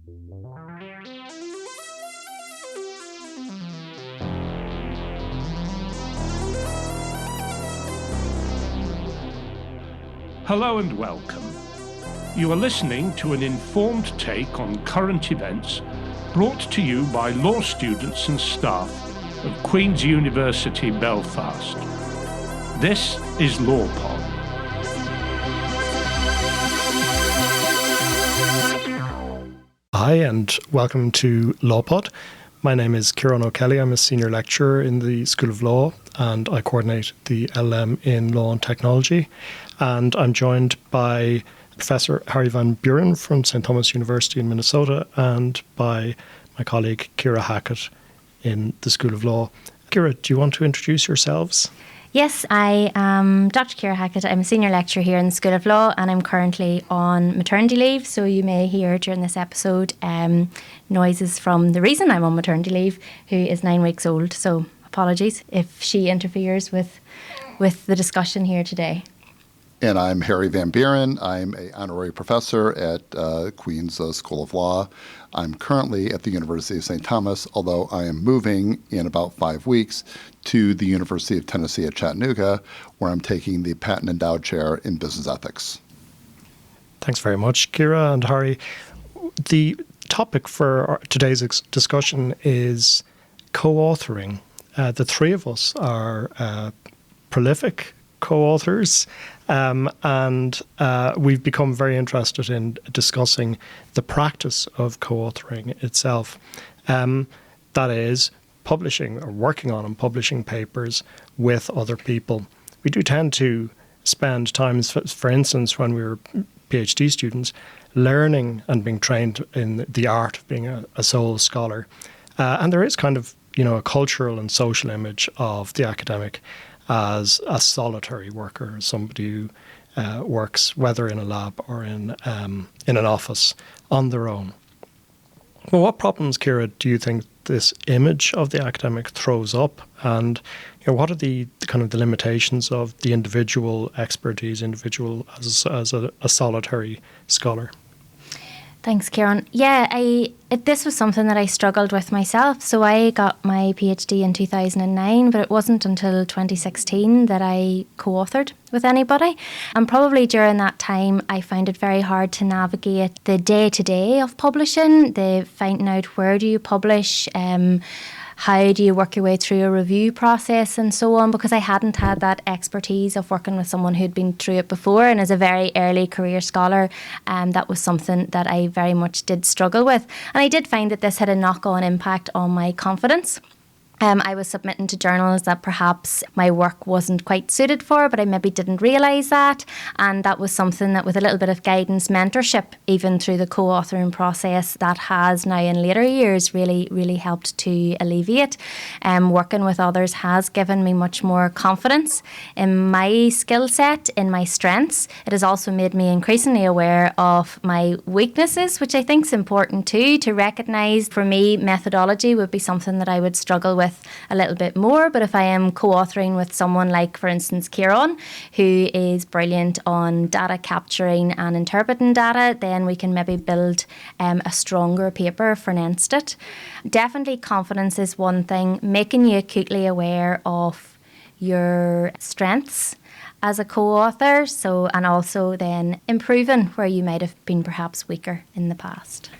Hello and welcome. You are listening to an informed take on current events brought to you by law students and staff of Queen's University Belfast. This is LawPod. Hi and welcome to LawPod. My name is Ciarán O'Kelly. I'm a senior lecturer in the School of Law and I coordinate the LLM in Law and Technology. And I'm joined by Professor Harry Van Buren from St. Thomas University in Minnesota and by my colleague Ciara Hackett in the School of Law. Ciara, do you want to introduce yourselves? Yes, I am Dr Ciara Hackett. I'm a senior lecturer here in the School of Law and I'm currently on maternity leave. So you may hear during this episode noises from the reason I'm on maternity leave, who is 9 weeks old. So apologies if she interferes with the discussion here today. And I'm Harry Van Buren. I'm an honorary professor at Queen's School of Law. I'm currently at the University of St. Thomas, although I am moving in about 5 weeks to the University of Tennessee at Chattanooga, where I'm taking the Patent Endowed Chair in Business Ethics. Thanks very much, Ciara and Harry. The topic for today's discussion is co-authoring. The three of us are prolific co-authors, and we've become very interested in discussing the practice of co-authoring itself. That is, publishing or working on and publishing papers with other people. We do tend to spend time, for instance, when we were PhD students, learning and being trained in the art of being a sole scholar. And there is kind of, a cultural and social image of the academic as a solitary worker, somebody who works whether in a lab or in an office on their own. Well, what problems, Ciara, do you think this image of the academic throws up, and what are the kind of the limitations of the individual expertise, individual as a solitary scholar? Thanks, Ciarán. Yeah, this was something that I struggled with myself. So I got my PhD in 2009, but it wasn't until 2016 that I co-authored with anybody. And probably during that time, I found it very hard to navigate the day-to-day of publishing, the finding out where do you publish, how do you work your way through a review process and so on, because I hadn't had that expertise of working with someone who'd been through it before. And as a very early career scholar, that was something that I very much did struggle with. And I did find that this had a knock-on impact on my confidence. I was submitting to journals that perhaps my work wasn't quite suited for, but I maybe didn't realise that. And that was something that, with a little bit of guidance, mentorship, even through the co-authoring process, that has now in later years really, really helped to alleviate. Working with others has given me much more confidence in my skill set, in my strengths. It has also made me increasingly aware of my weaknesses, which I think is important too, to recognise. For me, methodology would be something that I would struggle with a little bit more, but if I am co-authoring with someone like, for instance, Ciarán, who is brilliant on data capturing and interpreting data, then we can maybe build a stronger paper for against it. Definitely confidence is one thing, making you acutely aware of your strengths as a co-author, and also then improving where you might have been perhaps weaker in the past.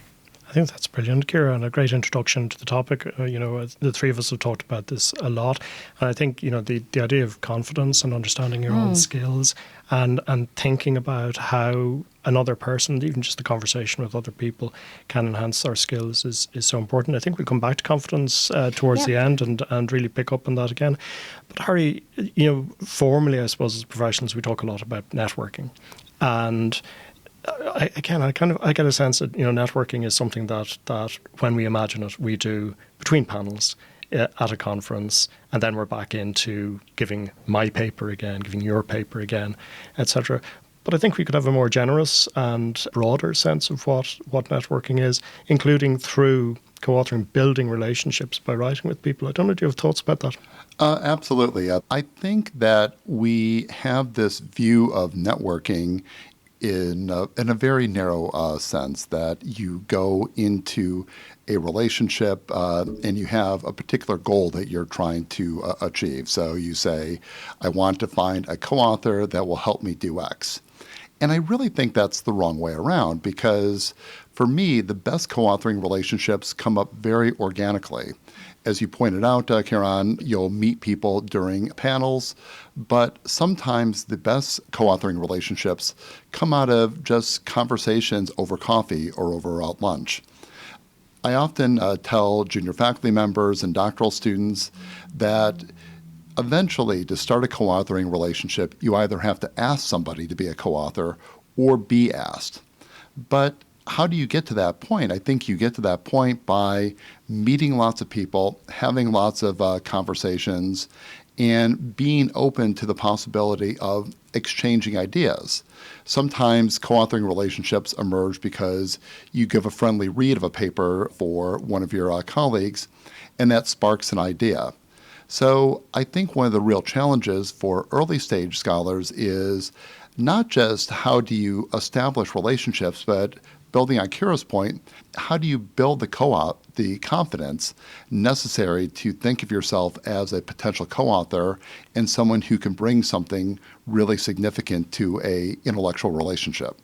I think that's brilliant, Ciara, and a great introduction to the topic. The three of us have talked about this a lot. And I think, the idea of confidence and understanding your own skills and thinking about how another person, even just the conversation with other people, can enhance our skills is so important. I think we'll come back to confidence towards the end and really pick up on that again. But Harry, formally, I suppose, as professionals, we talk a lot about networking. And I get a sense that networking is something that when we imagine it, we do between panels at a conference, and then we're back into giving my paper again, giving your paper again, etc. But I think we could have a more generous and broader sense of what networking is, including through co-authoring, building relationships by writing with people. I don't know, do you have thoughts about that? Absolutely. I think that we have this view of networking in a very narrow sense, that you go into a relationship and you have a particular goal that you're trying to achieve. So you say, I want to find a co-author that will help me do X. And I really think that's the wrong way around, because for me, the best co-authoring relationships come up very organically. As you pointed out, Ciarán, you'll meet people during panels, but sometimes the best co-authoring relationships come out of just conversations over coffee or over lunch. I often tell junior faculty members and doctoral students that eventually, to start a co-authoring relationship, you either have to ask somebody to be a co-author or be asked. But how do you get to that point? I think you get to that point by meeting lots of people, having lots of conversations, and being open to the possibility of exchanging ideas. Sometimes co-authoring relationships emerge because you give a friendly read of a paper for one of your colleagues, and that sparks an idea. So I think one of the real challenges for early stage scholars is not just how do you establish relationships, but building on Ciara's point, how do you build the confidence necessary to think of yourself as a potential co-author and someone who can bring something really significant to a intellectual relationship?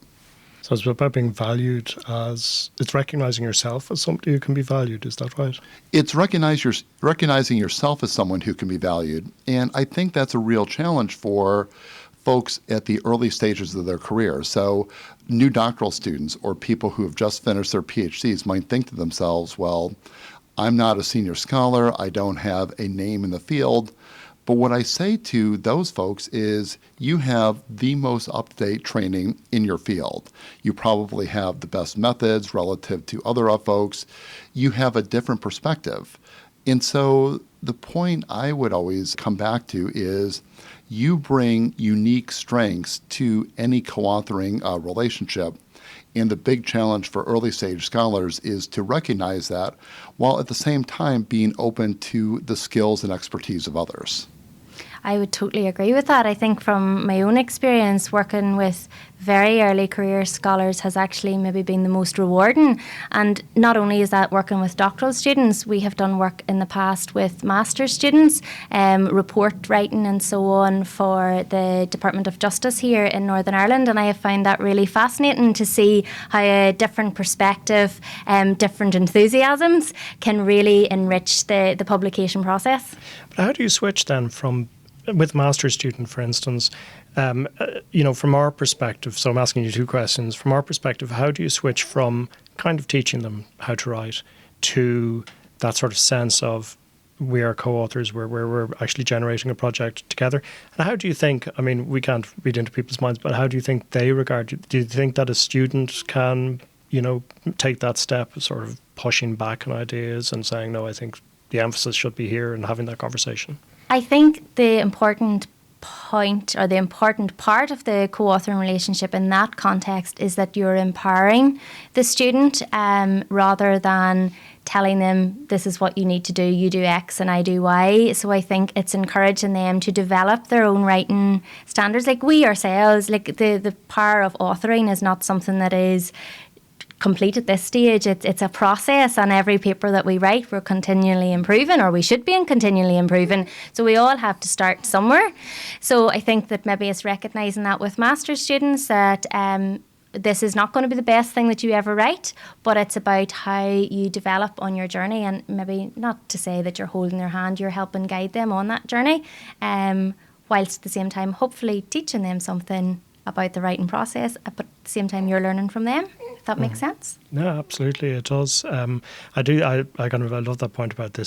So it's about being valued it's recognizing yourself as somebody who can be valued, is that right? It's recognizing yourself as someone who can be valued. And I think that's a real challenge for folks at the early stages of their career. So new doctoral students or people who have just finished their PhDs might think to themselves, well, I'm not a senior scholar, I don't have a name in the field. But what I say to those folks is you have the most up-to-date training in your field. You probably have the best methods relative to other folks. You have a different perspective. And so the point I would always come back to is you bring unique strengths to any co-authoring relationship. And the big challenge for early stage scholars is to recognize that, while at the same time being open to the skills and expertise of others. I would totally agree with that. I think from my own experience, working with very early career scholars has actually maybe been the most rewarding. And not only is that working with doctoral students, we have done work in the past with master's students, report writing and so on for the Department of Justice here in Northern Ireland. And I have found that really fascinating to see how a different perspective, different enthusiasms can really enrich the publication process. But how do you switch then from, with master's student, for instance, from our perspective, so I'm asking you two questions. From our perspective, how do you switch from kind of teaching them how to write to that sort of sense of we are co-authors, where we're actually generating a project together? And how do you think, I mean, we can't read into people's minds, but how do you think they regard you? Do you think that a student can, take that step of sort of pushing back on ideas and saying, no, I think the emphasis should be here and having that conversation? I think the important point or the important part of the co-authoring relationship in that context is that you're empowering the student rather than telling them this is what you need to do, you do X and I do Y. So I think it's encouraging them to develop their own writing standards. Like we ourselves, like the power of authoring is not something that is complete at this stage. It's a process, and every paper that we write we're continually improving, or we should be continually improving. So we all have to start somewhere. So I think that maybe it's recognising that with master's students that this is not going to be the best thing that you ever write, but it's about how you develop on your journey, and maybe not to say that you're holding their hand, you're helping guide them on that journey, whilst at the same time hopefully teaching them something about the writing process, but at the same time you're learning from them, if that makes sense. Yeah, absolutely, it does. I love that point about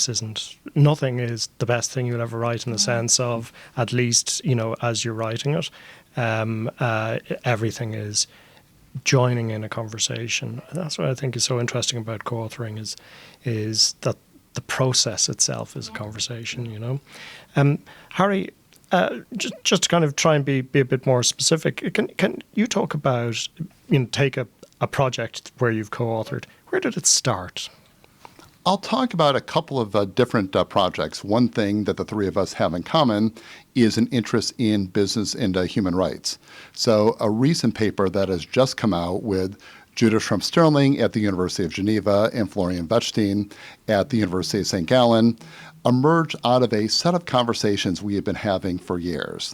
nothing is the best thing you'll ever write, in the sense of, at least, as you're writing it, everything is joining in a conversation. And that's what I think is so interesting about co-authoring is that the process itself is a conversation, Harry, just to kind of try and be a bit more specific, can you talk about, take a project where you've co-authored? Where did it start? I'll talk about a couple of different projects. One thing that the three of us have in common is an interest in business and human rights. So a recent paper that has just come out with Judith Schrum-Sterling at the University of Geneva and Florian Bechstein at the University of St. Gallen emerged out of a set of conversations we have been having for years.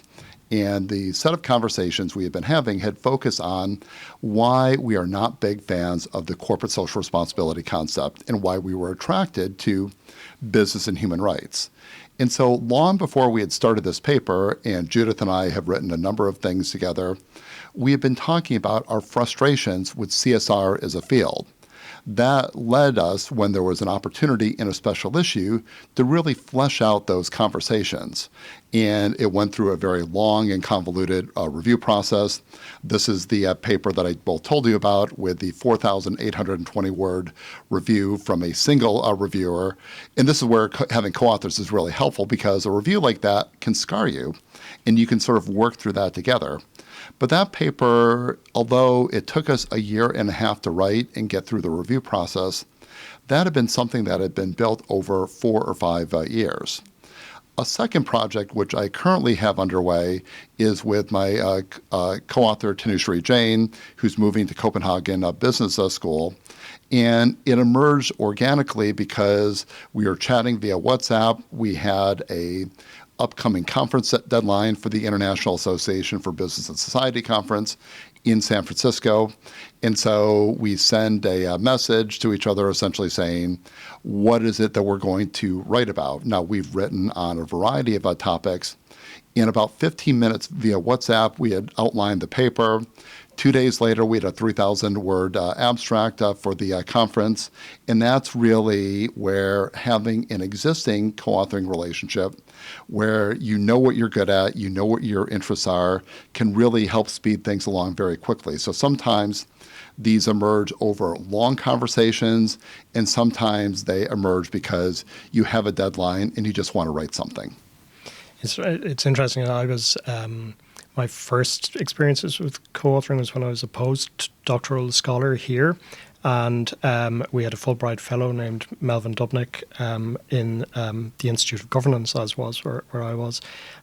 And the set of conversations we have been having had focused on why we are not big fans of the corporate social responsibility concept and why we were attracted to business and human rights. And so long before we had started this paper, and Judith and I have written a number of things together, we have been talking about our frustrations with CSR as a field. That led us, when there was an opportunity in a special issue, to really flesh out those conversations. And it went through a very long and convoluted review process. This is the paper that I both told you about with the 4,820-word review from a single reviewer. And this is where having co-authors is really helpful, because a review like that can scar you, and you can sort of work through that together. But that paper, although it took us a year and a half to write and get through the review process, that had been something that had been built over 4 or 5 years. A second project, which I currently have underway, is with my co-author Tanushree Jain, who's moving to Copenhagen Business School. And it emerged organically because we were chatting via WhatsApp. We had a upcoming conference deadline for the International Association for Business and Society Conference in San Francisco. And so we send a message to each other essentially saying, what is it that we're going to write about? Now, we've written on a variety of topics. In about 15 minutes via WhatsApp, we had outlined the paper. 2 days later, we had a 3,000-word abstract for the conference. And that's really where having an existing co-authoring relationship, where you know what you're good at, you know what your interests are, can really help speed things along very quickly. So sometimes these emerge over long conversations, and sometimes they emerge because you have a deadline and you just want to write something. It's interesting. I was my first experiences with co-authoring was when I was a postdoctoral scholar here, and we had a Fulbright fellow named Melvin Dubnik in the Institute of Governance, as was where I was.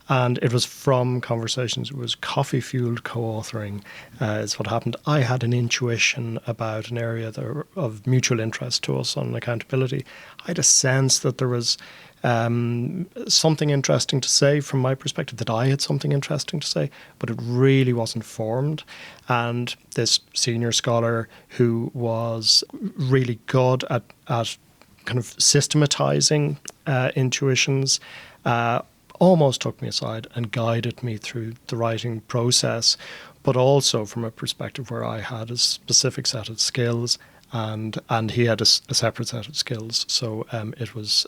And it was from conversations, it was coffee-fueled co-authoring is what happened. I had an intuition about an area of mutual interest to us on accountability. I had a sense that there was something interesting to say from my perspective, that I had something interesting to say, but it really wasn't formed. And this senior scholar who was really good at kind of systematizing intuitions almost took me aside and guided me through the writing process, but also from a perspective where I had a specific set of skills and he had a separate set of skills. So it was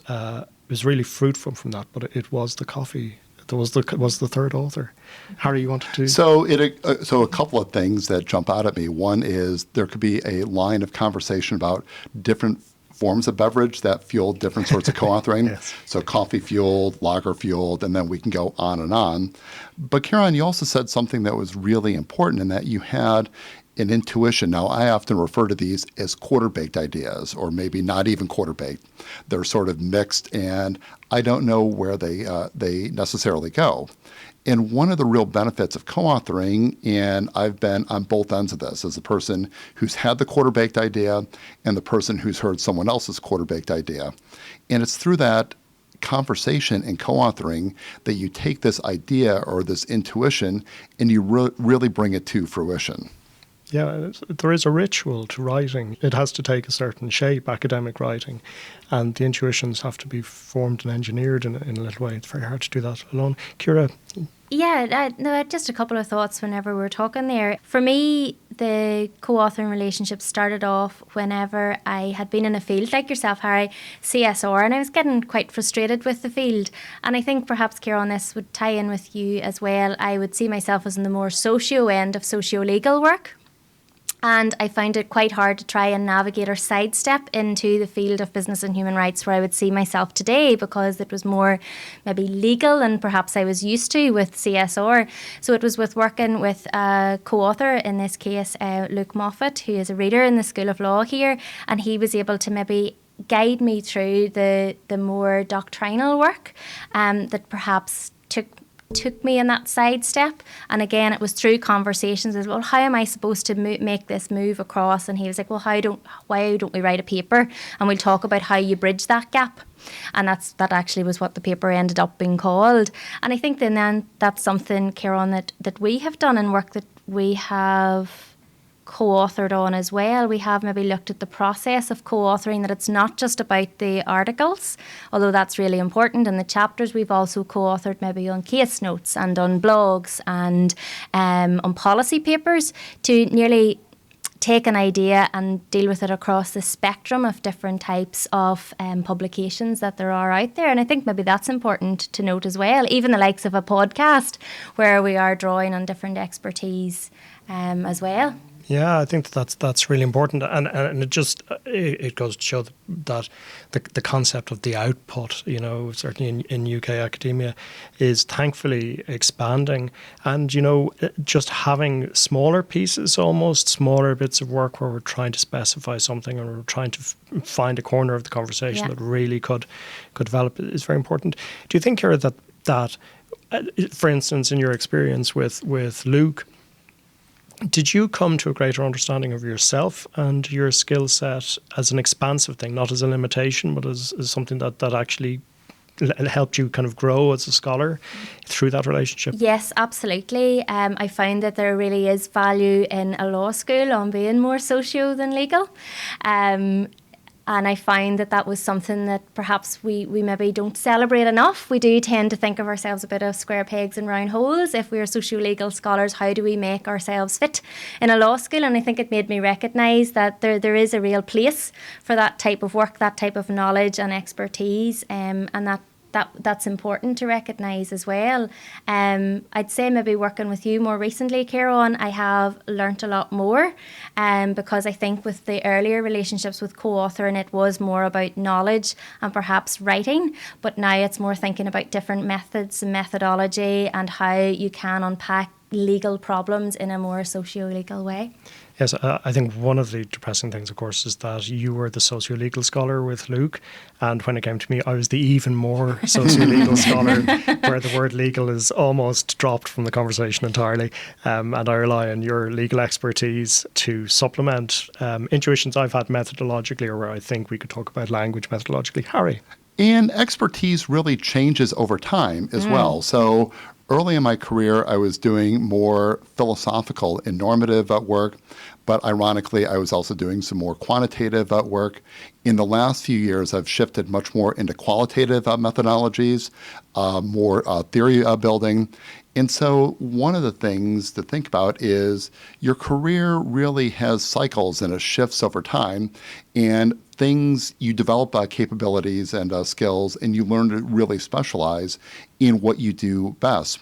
really fruitful from that, but it was the coffee. There was the third author. Harry, you wanted to? So a couple of things that jump out at me. One is there could be a line of conversation about different forms of beverage that fuel different sorts of co-authoring. Yes. So coffee-fueled, lager-fueled, and then we can go on and on. But Ciarán, you also said something that was really important in that you had an intuition. Now, I often refer to these as quarter-baked ideas, or maybe not even quarter-baked. They're sort of mixed, and I don't know where they necessarily go. And one of the real benefits of co-authoring, and I've been on both ends of this, as the person who's had the quarter-baked idea and the person who's heard someone else's quarter-baked idea. And it's through that conversation and co-authoring that you take this idea or this intuition and you really bring it to fruition. Yeah, there is a ritual to writing. It has to take a certain shape, academic writing, and the intuitions have to be formed and engineered in a little way. It's very hard to do that alone. Ciara? Yeah, no, just a couple of thoughts whenever we were talking there. For me, the co-authoring relationship started off whenever I had been in a field, like yourself, Harry, CSR, and I was getting quite frustrated with the field. And I think perhaps, Ciarán, this would tie in with you as well. I would see myself as in the more socio end of socio-legal work. And I found it quite hard to try and navigate or sidestep into the field of business and human rights where I would see myself today, because it was more maybe legal than perhaps I was used to with CSR. So it was with working with a co-author, in this case Luke Moffat, who is a reader in the School of Law here, and he was able to maybe guide me through the more doctrinal work that perhaps took me in that sidestep. And again, it was through conversations as well, how am I supposed to make this move across? And he was like, well, why don't we write a paper and we'll talk about how you bridge that gap? And that actually was what the paper ended up being called. And I think then that's something, Ciarán, that we have done in work that we have co-authored on as well. We have maybe looked at the process of co-authoring, that it's not just about the articles, although that's really important in the chapters. We've also co-authored maybe on case notes and on blogs and on policy papers to nearly take an idea and deal with it across the spectrum of different types of publications that there are out there. And I think maybe that's important to note as well, even the likes of a podcast where we are drawing on different expertise as well. Yeah, I think that's really important, and it just it goes to show that the concept of the output, you know, certainly in UK academia, is thankfully expanding, and you know, just having smaller pieces, almost smaller bits of work where we're trying to specify something or we're trying to find a corner of the conversation that really could develop is very important. Do you think, Ciara, that for instance, in your experience with Luke, did you come to a greater understanding of yourself and your skill set as an expansive thing, not as a limitation, but as something that actually helped you kind of grow as a scholar through that relationship? Yes, absolutely. I found that there really is value in a law school on being more socio than legal. And I find that was something that perhaps we maybe don't celebrate enough. We do tend to think of ourselves a bit of square pegs and round holes. If we are socio-legal scholars, how do we make ourselves fit in a law school? And I think it made me recognise that there is a real place for that type of work, that type of knowledge and expertise, and that's important to recognise as well. I'd say maybe working with you more recently, Ciarán, I have learnt a lot more because I think with the earlier relationships with co-authoring, it was more about knowledge and perhaps writing, but now it's more thinking about different methods and methodology and how you can unpack legal problems in a more socio-legal way. Yes, I think one of the depressing things, of course, is that you were the socio-legal scholar with Luke, and when it came to me, I was the even more socio-legal scholar, where the word legal is almost dropped from the conversation entirely, and I rely on your legal expertise to supplement intuitions I've had methodologically, or where I think we could talk about language methodologically. Harry? And expertise really changes over time as well. So early in my career, I was doing more philosophical and normative work, but ironically, I was also doing some more quantitative work. In the last few years, I've shifted much more into qualitative methodologies, more theory building. And so one of the things to think about is your career really has cycles and it shifts over time, and you develop capabilities and skills, and you learn to really specialize in what you do best.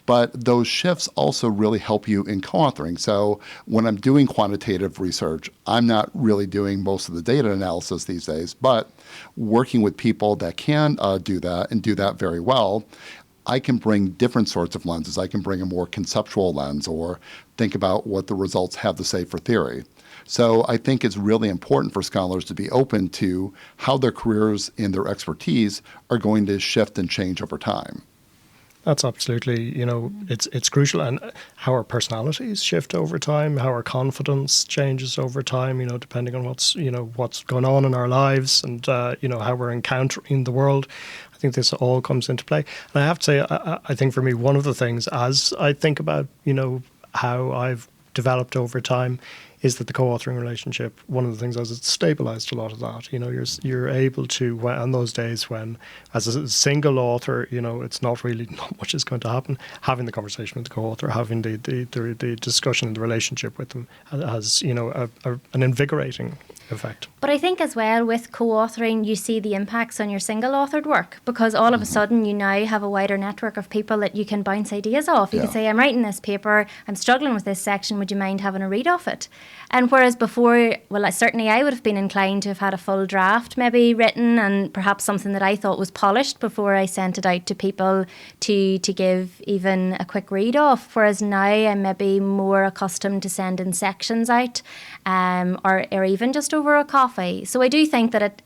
But those shifts also really help you in co-authoring. So when I'm doing quantitative research, I'm not really doing most of the data analysis these days, but working with people that can do that and do that very well, I can bring different sorts of lenses. I can bring a more conceptual lens or think about what the results have to say for theory. So I think it's really important for scholars to be open to how their careers and their expertise are going to shift and change over time. That's absolutely, it's crucial, and how our personalities shift over time, how our confidence changes over time, depending on what's going on in our lives and, how we're encountering the world. I think this all comes into play. And I have to say, I think for me, one of the things as I think about, how I've developed over time is that the co-authoring relationship, one of the things is it's stabilized a lot of that. You're able to, on those days when, as a single author, it's not much is going to happen, having the conversation with the co-author, having the discussion and the relationship with them has, an invigorating effect. But I think as well with co-authoring, you see the impacts on your single authored work, because all of a sudden you now have a wider network of people that you can bounce ideas off. You can say, I'm writing this paper, I'm struggling with this section, would you mind having a read of it? And whereas before, certainly I would have been inclined to have had a full draft maybe written and perhaps something that I thought was polished before I sent it out to people to give even a quick read off. Whereas now I'm maybe more accustomed to sending sections out or even just over a coffee. So I do think that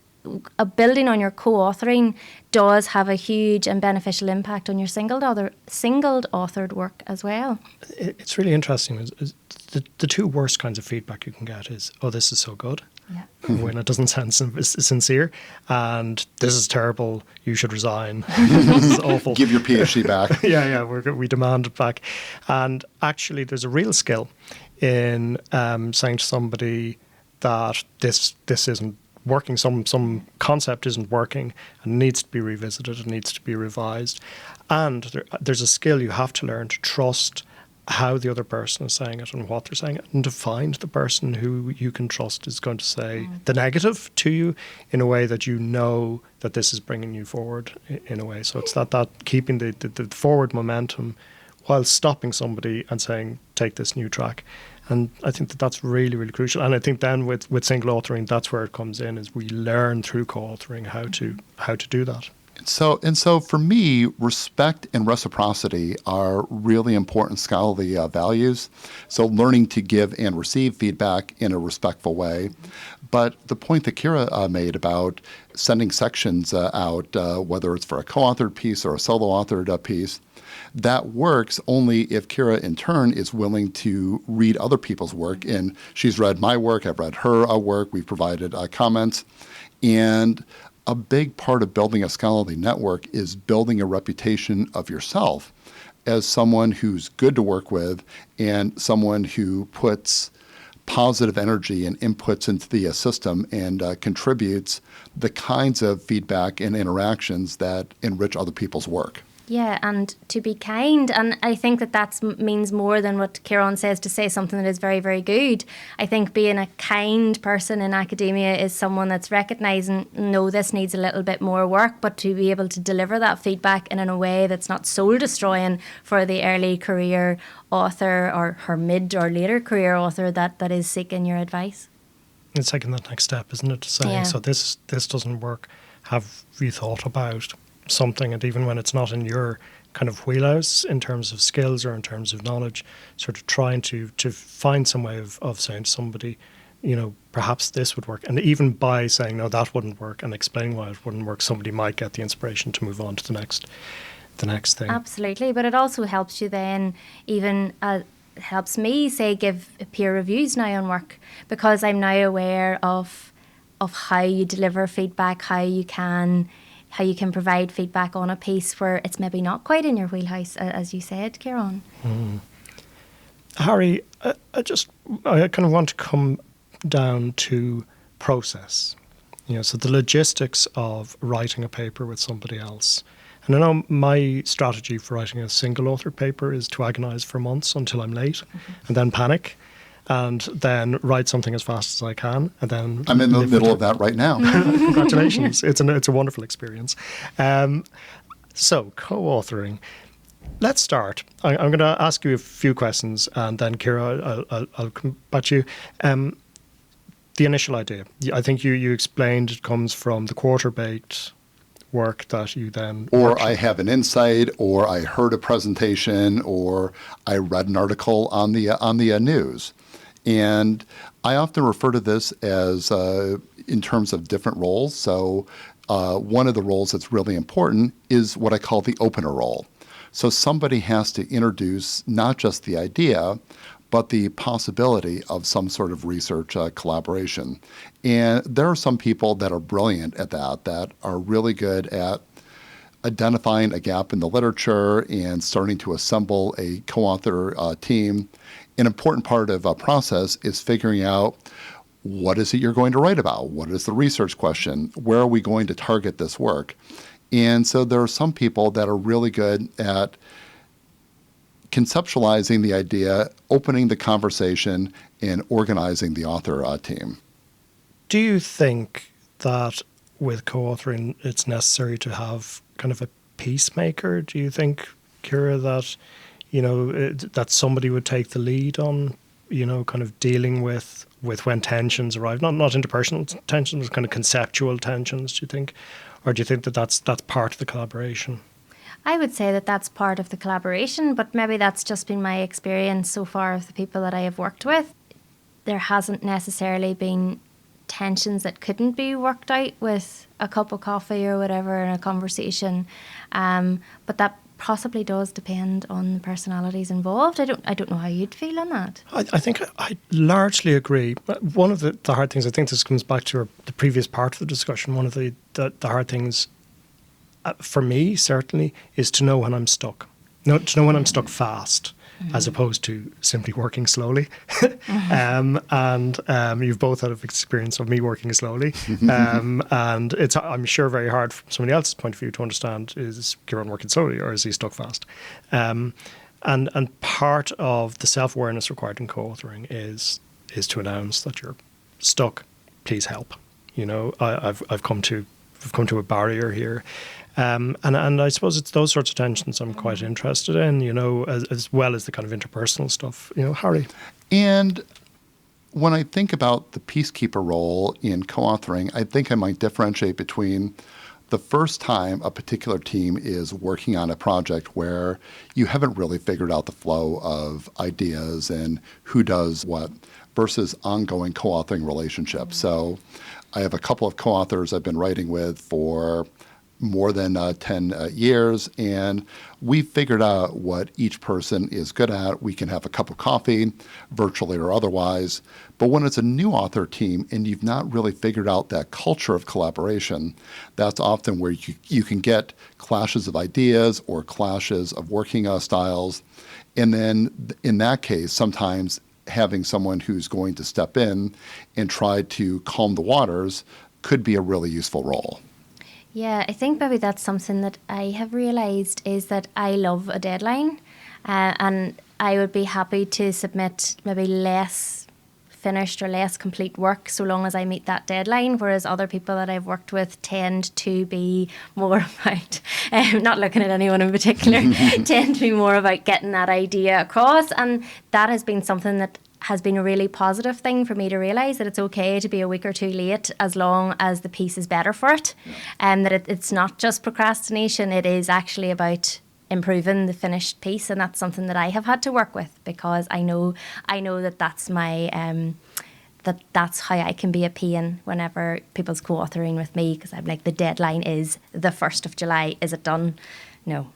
building on your co-authoring does have a huge and beneficial impact on your single authored work as well. It's really interesting. The two worst kinds of feedback you can get is, oh, this is so good, when it doesn't sound sincere, and this is terrible, you should resign. This is awful. Give your PhD back. we demand it back. And actually, there's a real skill in saying to somebody that this isn't working, some concept isn't working and needs to be revisited, it needs to be revised. And there's a skill you have to learn to trust how the other person is saying it and what they're saying it, and to find the person who you can trust is going to say the negative to you in a way that you know that this is bringing you forward in a way. So it's that keeping the forward momentum while stopping somebody and saying, take this new track. And I think that's really, really crucial. And I think then with single authoring, that's where it comes in, is we learn through co-authoring how to do that. And so for me, respect and reciprocity are really important scholarly values. So learning to give and receive feedback in a respectful way. But the point that Ciara made about sending sections out, whether it's for a co-authored piece or a solo-authored piece, that works only if Ciara, in turn, is willing to read other people's work. And she's read my work, I've read her work, we've provided comments. And a big part of building a scholarly network is building a reputation of yourself as someone who's good to work with and someone who puts positive energy and inputs into the system and contributes the kinds of feedback and interactions that enrich other people's work. Yeah, and to be kind. And I think that means more than what Ciarán says, to say something that is very, very good. I think being a kind person in academia is someone that's recognising, no, this needs a little bit more work, but to be able to deliver that feedback in a way that's not soul-destroying for the early career author or her mid or later career author that is seeking your advice. It's taking that next step, isn't it? To say, so this doesn't work. Have you thought about something? And even when it's not in your kind of wheelhouse in terms of skills or in terms of knowledge, sort of trying to find some way of saying to somebody, perhaps this would work. And even by saying, no, that wouldn't work, and explaining why it wouldn't work, somebody might get the inspiration to move on to the next thing. Absolutely. But it also helps you then, even helps me, say, give peer reviews now on work, because I'm now aware of how you deliver feedback, how you can provide feedback on a piece where it's maybe not quite in your wheelhouse, as you said, Ciarán. Harry, I kind of want to come down to process. So the logistics of writing a paper with somebody else. And I know my strategy for writing a single author paper is to agonise for months until I'm late, and then panic, and then write something as fast as I can, and then I'm in the middle of that right now. Congratulations! It's a wonderful experience. So co-authoring. Let's start. I'm going to ask you a few questions, and then Ciara, I'll come back to you. The initial idea. I think you explained it comes from the quarter-baked work that you then... Or I have an insight, or I heard a presentation, or I read an article on the news. And I often refer to this as in terms of different roles. So one of the roles that's really important is what I call the opener role. So somebody has to introduce not just the idea, but the possibility of some sort of research collaboration. And there are some people that are brilliant at that are really good at identifying a gap in the literature and starting to assemble a co-author team. An important part of a process is figuring out, what is it you're going to write about? What is the research question? Where are we going to target this work? And so there are some people that are really good at conceptualizing the idea, opening the conversation, and organizing the author team. Do you think that with co-authoring it's necessary to have kind of a peacemaker? Do you think, Ciara, that that somebody would take the lead on, kind of dealing with when tensions arrive, not interpersonal tensions, but kind of conceptual tensions, do you think? Or do you think that that's part of the collaboration? I would say that that's part of the collaboration, but maybe that's just been my experience so far of the people that I have worked with. There hasn't necessarily been tensions that couldn't be worked out with a cup of coffee or whatever in a conversation. But that possibly does depend on the personalities involved. I don't know how you'd feel on that. I think I largely agree. One of the hard things, I think this comes back to the previous part of the discussion, one of the hard things for me, certainly, is to know when I'm stuck. To know when I'm stuck fast, as opposed to simply working slowly. And you've both had experience of me working slowly. And it's, I'm sure, very hard from somebody else's point of view to understand, is Ciarán working slowly or is he stuck fast? And part of the self-awareness required in co-authoring is to announce that you're stuck. Please help. I've come to a barrier here. And I suppose it's those sorts of tensions I'm quite interested in, as well as the kind of interpersonal stuff. Harry. And when I think about the peacekeeper role in co-authoring, I think I might differentiate between the first time a particular team is working on a project where you haven't really figured out the flow of ideas and who does what versus ongoing co-authoring relationships. So I have a couple of co-authors I've been writing with for more than 10 years, and we've figured out what each person is good at. We can have a cup of coffee, virtually or otherwise. But when it's a new author team and you've not really figured out that culture of collaboration, that's often where you can get clashes of ideas or clashes of working styles. And then in that case, sometimes having someone who's going to step in and try to calm the waters could be a really useful role. Yeah, I think maybe that's something that I have realised is that I love a deadline, and I would be happy to submit maybe less finished or less complete work so long as I meet that deadline, whereas other people that I've worked with tend to be more about, not looking at anyone in particular, tend to be more about getting that idea across, and that has been something that has been a really positive thing for me to realise, that it's okay to be a week or two late as long as the piece is better for it. And that it's not just procrastination, it is actually about improving the finished piece, and that's something that I have had to work with, because I know that that's my that's how I can be a pain whenever people's co-authoring with me, because I'm like, the deadline is the 1st of July, is it done? No.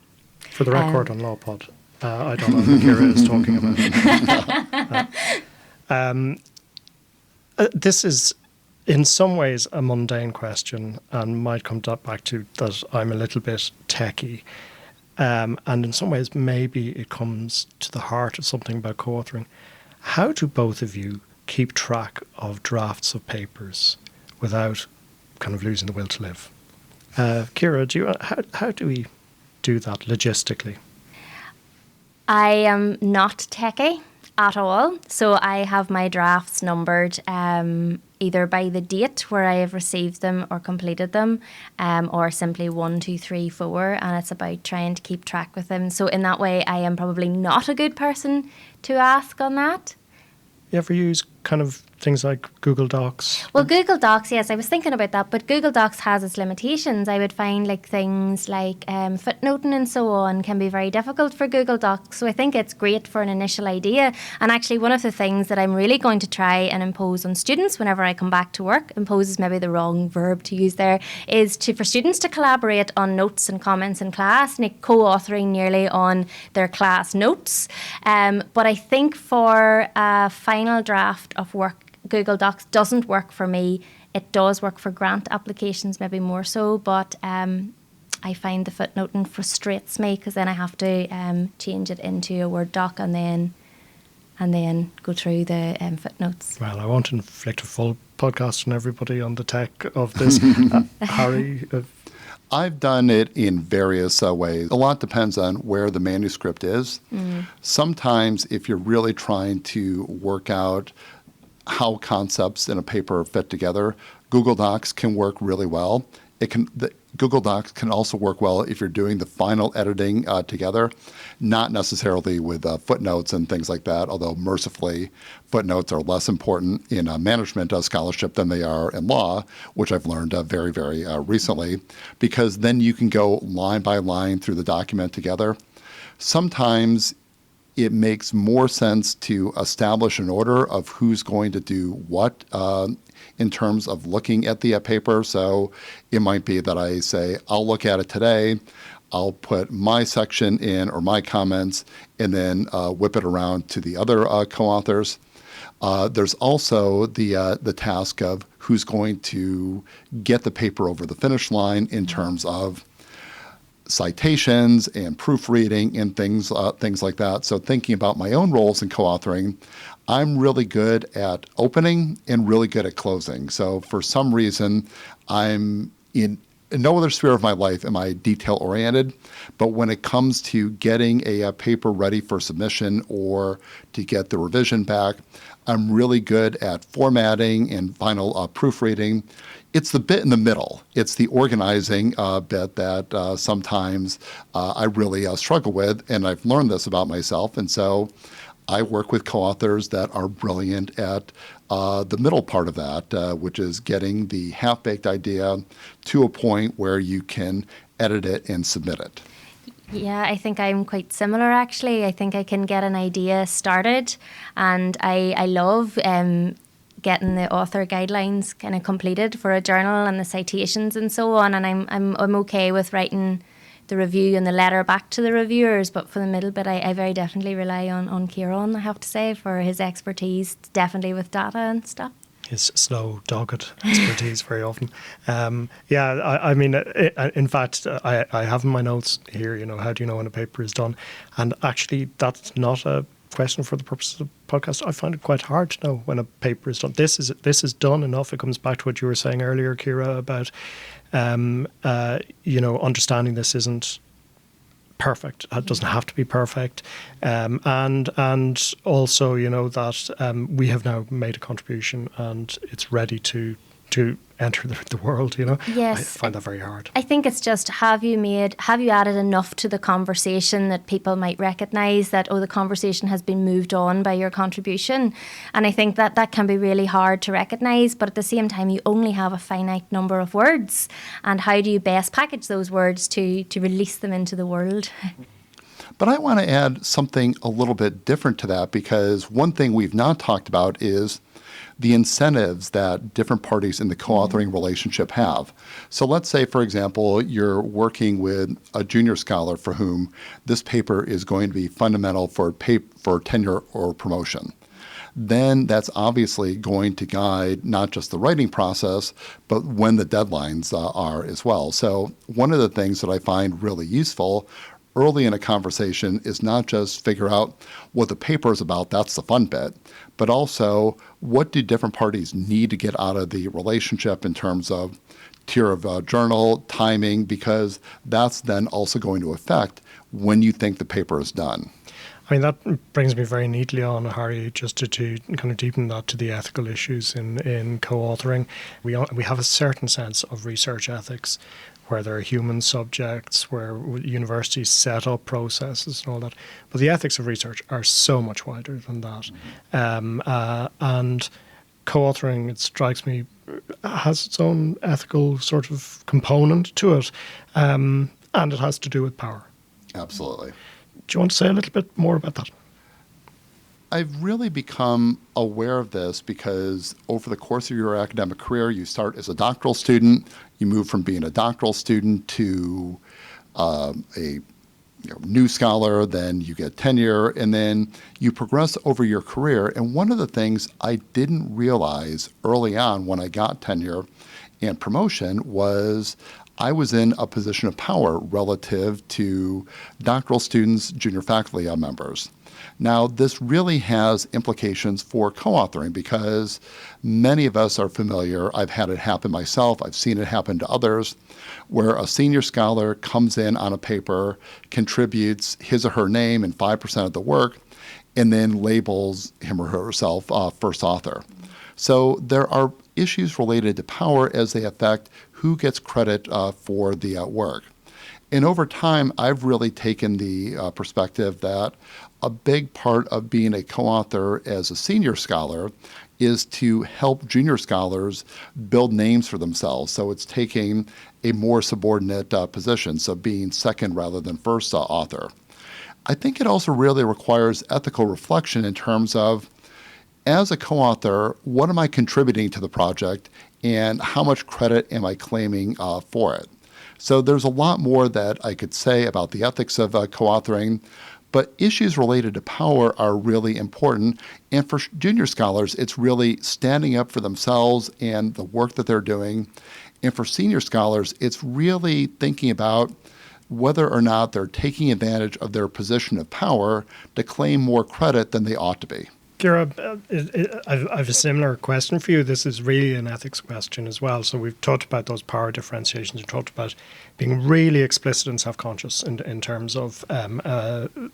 For the record on LawPod, I don't know who Ciara is talking about. This is, in some ways, a mundane question, and might come back to that I'm a little bit techie. And in some ways, maybe it comes to the heart of something about co-authoring. How do both of you keep track of drafts of papers without kind of losing the will to live? Ciara, how do we do that logistically? I am not techie at all, so I have my drafts numbered either by the date where I have received them or completed them, or simply 1, 2, 3, 4, and it's about trying to keep track with them. So in that way, I am probably not a good person to ask on that. You ever use kind of things like Google Docs? Well, Google Docs, yes, I was thinking about that, but Google Docs has its limitations. I would find like things like footnoting and so on can be very difficult for Google Docs. So I think it's great for an initial idea. And actually, one of the things that I'm really going to try and impose on students whenever I come back to work, impose is maybe the wrong verb to use there, is for students to collaborate on notes and comments in class, and co-authoring nearly on their class notes. But I think for a final draft of work, Google Docs doesn't work for me. It does work for grant applications, maybe more so, but I find the footnoting frustrates me, because then I have to change it into a Word doc and then go through the footnotes. Well, I won't inflict a full podcast on everybody on the tech of this. Harry? I've done it in various ways. A lot depends on where the manuscript is. Sometimes if you're really trying to work out how concepts in a paper fit together, Google Docs can work really well. Google Docs can also work well if you're doing the final editing together, not necessarily with footnotes and things like that, although mercifully footnotes are less important in management scholarship than they are in law, which I've learned very, very recently, because then you can go line by line through the document together. Sometimes it makes more sense to establish an order of who's going to do what in terms of looking at the paper. So it might be that I say, I'll look at it today, I'll put my section in or my comments, and then whip it around to the other co-authors. There's also the task of who's going to get the paper over the finish line in terms of citations and proofreading and things like that. So thinking about my own roles in co-authoring, I'm really good at opening and really good at closing. So for some reason, I'm in no other sphere of my life am I detail-oriented, but when it comes to getting a paper ready for submission or to get the revision back, I'm really good at formatting and final proofreading. It's the bit in the middle. It's the organizing bit that sometimes I really struggle with, and I've learned this about myself. And so I work with co-authors that are brilliant at the middle part of that, which is getting the half-baked idea to a point where you can edit it and submit it. Yeah, I think I'm quite similar, actually. I think I can get an idea started, and I love getting the author guidelines kind of completed for a journal and the citations and so on. And I'm okay with writing the review and the letter back to the reviewers, but for the middle bit, I very definitely rely on Ciarán, I have to say, for his expertise, definitely with data and stuff. His slow, dogged expertise very often. I mean, in fact, I have in my notes here, how do you know when a paper is done? And actually, that's not a question for the purposes of the podcast. I find it quite hard to know when a paper is done. This is done enough. It comes back to what you were saying earlier, Ciara, about understanding this isn't perfect. It doesn't have to be perfect, and also that we have now made a contribution and it's ready to enter the world. Yes, I find that very hard. I think it's just, have you added enough to the conversation that people might recognise that, the conversation has been moved on by your contribution? And I think that can be really hard to recognise, but at the same time you only have a finite number of words, and how do you best package those words to release them into the world? But I want to add something a little bit different to that, because one thing we've not talked about is the incentives that different parties in the co-authoring relationship have. So let's say, for example, you're working with a junior scholar for whom this paper is going to be fundamental for tenure or promotion. Then that's obviously going to guide not just the writing process, but when the deadlines are as well. So one of the things that I find really useful early in a conversation is not just figure out what the paper is about, that's the fun bit, but also what do different parties need to get out of the relationship in terms of tier of journal, timing, because that's then also going to affect when you think the paper is done. I mean, that brings me very neatly on, Harry, just to kind of deepen that to the ethical issues in co-authoring. We have a certain sense of research ethics, where there are human subjects, where universities set up processes and all that. But the ethics of research are so much wider than that. And co-authoring, it strikes me, has its own ethical sort of component to it. And it has to do with power. Absolutely. Do you want to say a little bit more about that? I've really become aware of this because over the course of your academic career, you start as a doctoral student, you move from being a doctoral student to a new scholar, then you get tenure, and then you progress over your career. And one of the things I didn't realize early on when I got tenure and promotion was I was in a position of power relative to doctoral students, junior faculty members. Now, this really has implications for co-authoring because many of us are familiar. I've had it happen myself. I've seen it happen to others, where a senior scholar comes in on a paper, contributes his or her name and 5% of the work, and then labels him or herself first author. So there are issues related to power as they affect who gets credit for the work. And over time, I've really taken the perspective that a big part of being a co-author as a senior scholar is to help junior scholars build names for themselves. So it's taking a more subordinate position, so being second rather than first author. I think it also really requires ethical reflection in terms of, as a co-author, what am I contributing to the project and how much credit am I claiming for it? So there's a lot more that I could say about the ethics of co-authoring, but issues related to power are really important. And for junior scholars, it's really standing up for themselves and the work that they're doing. And for senior scholars, it's really thinking about whether or not they're taking advantage of their position of power to claim more credit than they ought to be. Ciara, I have a similar question for you. This is really an ethics question as well. So we've talked about those power differentiations. We've talked about being really explicit and self-conscious in terms of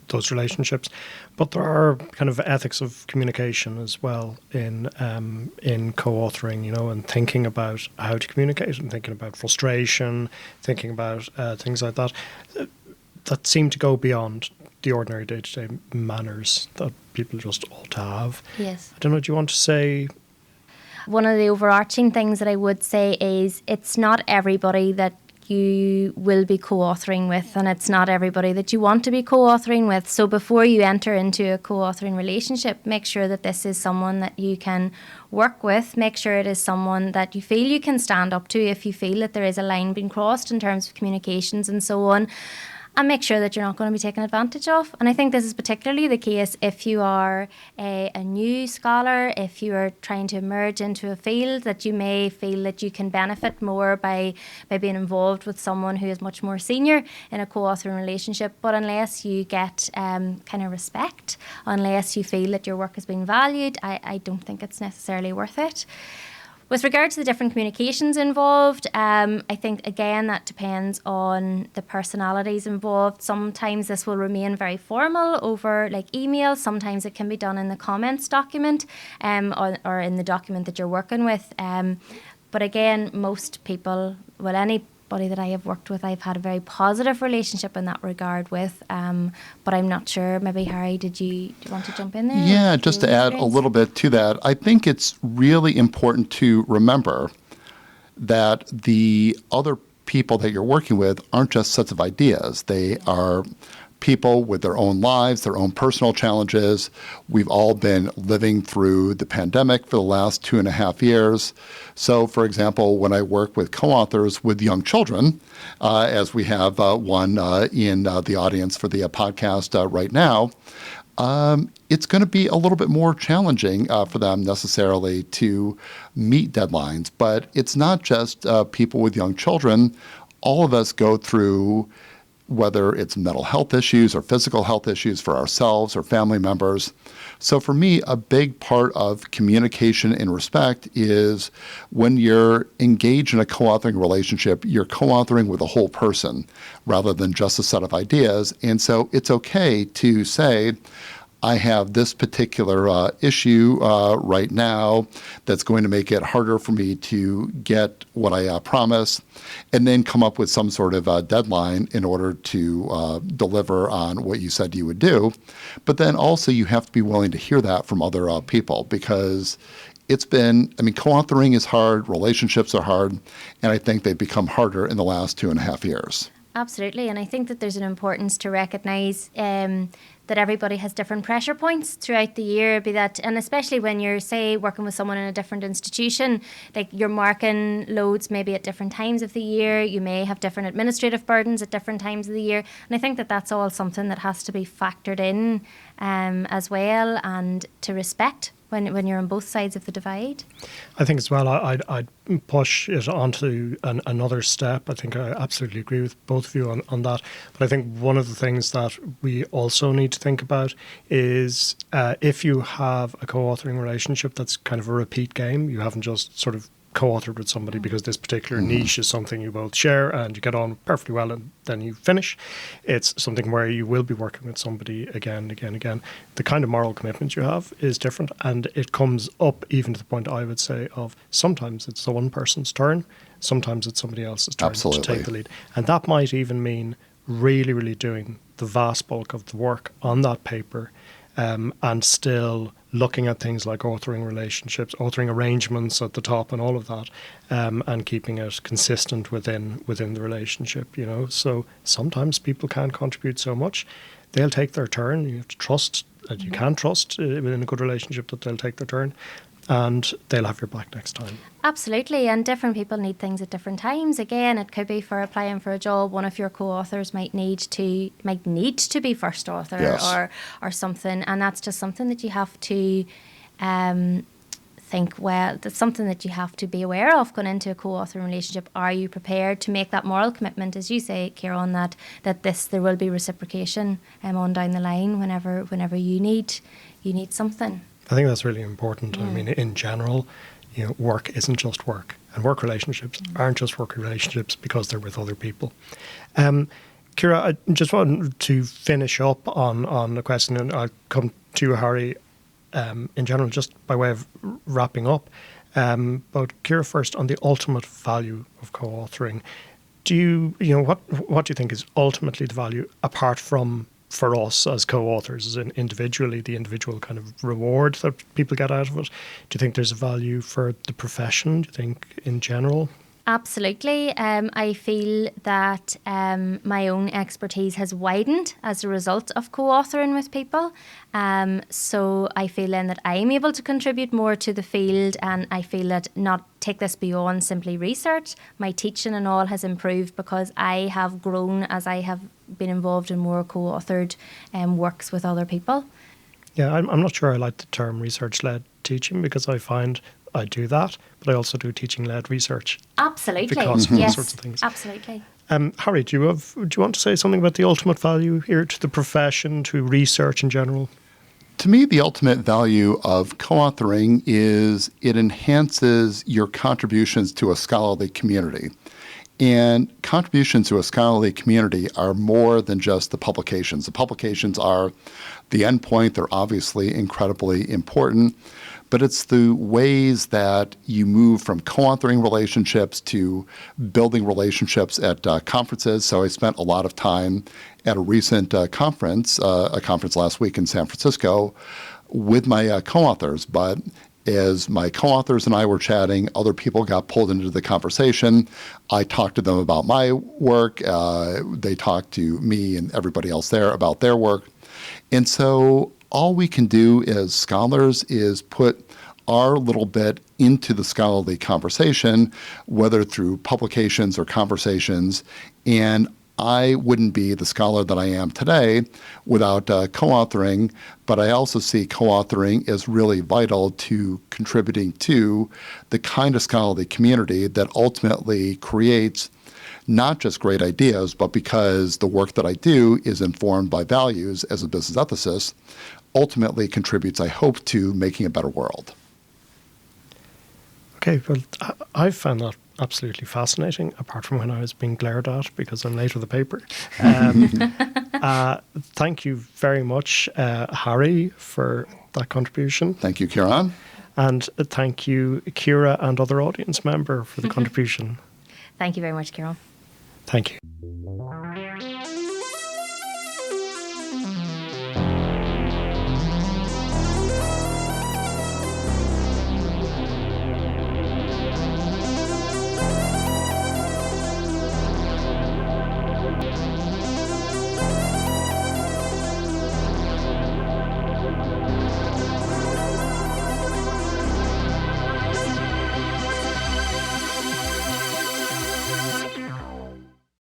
those relationships. But there are kind of ethics of communication as well in co-authoring, and thinking about how to communicate and thinking about frustration, thinking about things like that that seem to go beyond the ordinary day-to-day manners that people just ought to have. Yes. I don't know, do you want to say? One of the overarching things that I would say is it's not everybody that you will be co-authoring with, and it's not everybody that you want to be co-authoring with. So before you enter into a co-authoring relationship, make sure that this is someone that you can work with. Make sure it is someone that you feel you can stand up to if you feel that there is a line being crossed in terms of communications and so on. And make sure that you're not going to be taken advantage of. And I think this is particularly the case if you are a new scholar, if you are trying to emerge into a field, that you may feel that you can benefit more by being involved with someone who is much more senior in a co-authoring relationship. But unless you get kind of respect, unless you feel that your work is being valued, I don't think it's necessarily worth it. With regard to the different communications involved, I think, again, that depends on the personalities involved. Sometimes this will remain very formal over like email. Sometimes it can be done in the comments document or in the document that you're working with. But again, most people, anybody that I have worked with, I've had a very positive relationship in that regard with. But I'm not sure. Maybe, Harry, do you want to jump in there? Yeah, just to add a little bit to that, I think it's really important to remember that the other people that you're working with aren't just sets of ideas. They are people with their own lives, their own personal challenges. We've all been living through the pandemic for the last 2.5 years. So, for example, when I work with co-authors with young children, as we have one in the audience for the podcast right now, it's going to be a little bit more challenging for them necessarily to meet deadlines. But it's not just people with young children. All of us go through, whether it's mental health issues or physical health issues for ourselves or family members. So for me, a big part of communication and respect is when you're engaged in a co-authoring relationship, you're co-authoring with a whole person rather than just a set of ideas. And so it's okay to say, I have this particular issue right now that's going to make it harder for me to get what I promise, and then come up with some sort of deadline in order to deliver on what you said you would do. But then also you have to be willing to hear that from other people, because co-authoring is hard, relationships are hard, and I think they've become harder in the last 2.5 years. Absolutely, and I think that there's an importance to recognise that everybody has different pressure points throughout the year, be that, and especially when you're, say, working with someone in a different institution, like your marking loads maybe at different times of the year, you may have different administrative burdens at different times of the year, and I think that that's all something that has to be factored in as well, and to respect when you're on both sides of the divide. I think as well, I'd push it onto another step. I think I absolutely agree with both of you on that. But I think one of the things that we also need to think about is if you have a co-authoring relationship that's kind of a repeat game, you haven't just sort of co-authored with somebody because this particular niche is something you both share and you get on perfectly well and then you finish. It's something where you will be working with somebody again. The kind of moral commitment you have is different, and it comes up even to the point, I would say, of sometimes it's the one person's turn, sometimes it's somebody else's turn to take the lead. And that might even mean really, really doing the vast bulk of the work on that paper and still looking at things like authoring relationships, authoring arrangements at the top and all of that, and keeping it consistent within the relationship, So sometimes people can't contribute so much. they'll take their turn. You have to trust, and you can trust within a good relationship that they'll take their turn, and they'll have your back next time. Absolutely, and different people need things at different times. Again, it could be for applying for a job. One of your co-authors might need to be first author, Yes. or something, and that's just something that you have to think. Well, that's something that you have to be aware of going into a co-authoring relationship. Are you prepared to make that moral commitment, as you say, Ciarán, that there will be reciprocation on down the line whenever you need something. I think that's really important. I mean, in general, work isn't just work, and work relationships aren't just work relationships because they're with other people. Ciara, I just wanted to finish up on the question, and I'll come to you, Harry, in general, just by way of wrapping up. But Ciara first, on the ultimate value of co-authoring, what do you think is ultimately the value, apart from for us as co-authors, as in individually, the individual kind of reward that people get out of it? Do you think there's a value for the profession? Do you think in general? Absolutely. I feel that my own expertise has widened as a result of co-authoring with people. So I feel then that I'm able to contribute more to the field, and I feel that not take this beyond simply research. My teaching and all has improved because I have grown as I have been involved in more co-authored works with other people. Yeah, I'm not sure I like the term research-led teaching, because I find I do that, but I also do teaching-led research. Absolutely. Because of those yes, sorts of things. Absolutely. Harry, do you want to say something about the ultimate value here to the profession, to research in general? To me, the ultimate value of co-authoring is it enhances your contributions to a scholarly community. And contributions to a scholarly community are more than just the publications. The publications are the endpoint. They're obviously incredibly important. But it's the ways that you move from co-authoring relationships to building relationships at conferences. So I spent a lot of time at a recent conference, a conference last week in San Francisco, with my co-authors. But as my co-authors and I were chatting, other people got pulled into the conversation. I talked to them about my work. They talked to me and everybody else there about their work. And so all we can do as scholars is put our little bit into the scholarly conversation, whether through publications or conversations. And I wouldn't be the scholar that I am today without co-authoring, but I also see co-authoring as really vital to contributing to the kind of scholarly community that ultimately creates not just great ideas, but because the work that I do is informed by values as a business ethicist, ultimately contributes, I hope, to making a better world. Okay, well, I've found that absolutely fascinating, apart from when I was being glared at because I'm late with the paper. Thank you very much, Harry, for that contribution. Thank you, Ciarán. And thank you, Ciara, and other audience member for the contribution. Thank you very much, Ciarán. Thank you.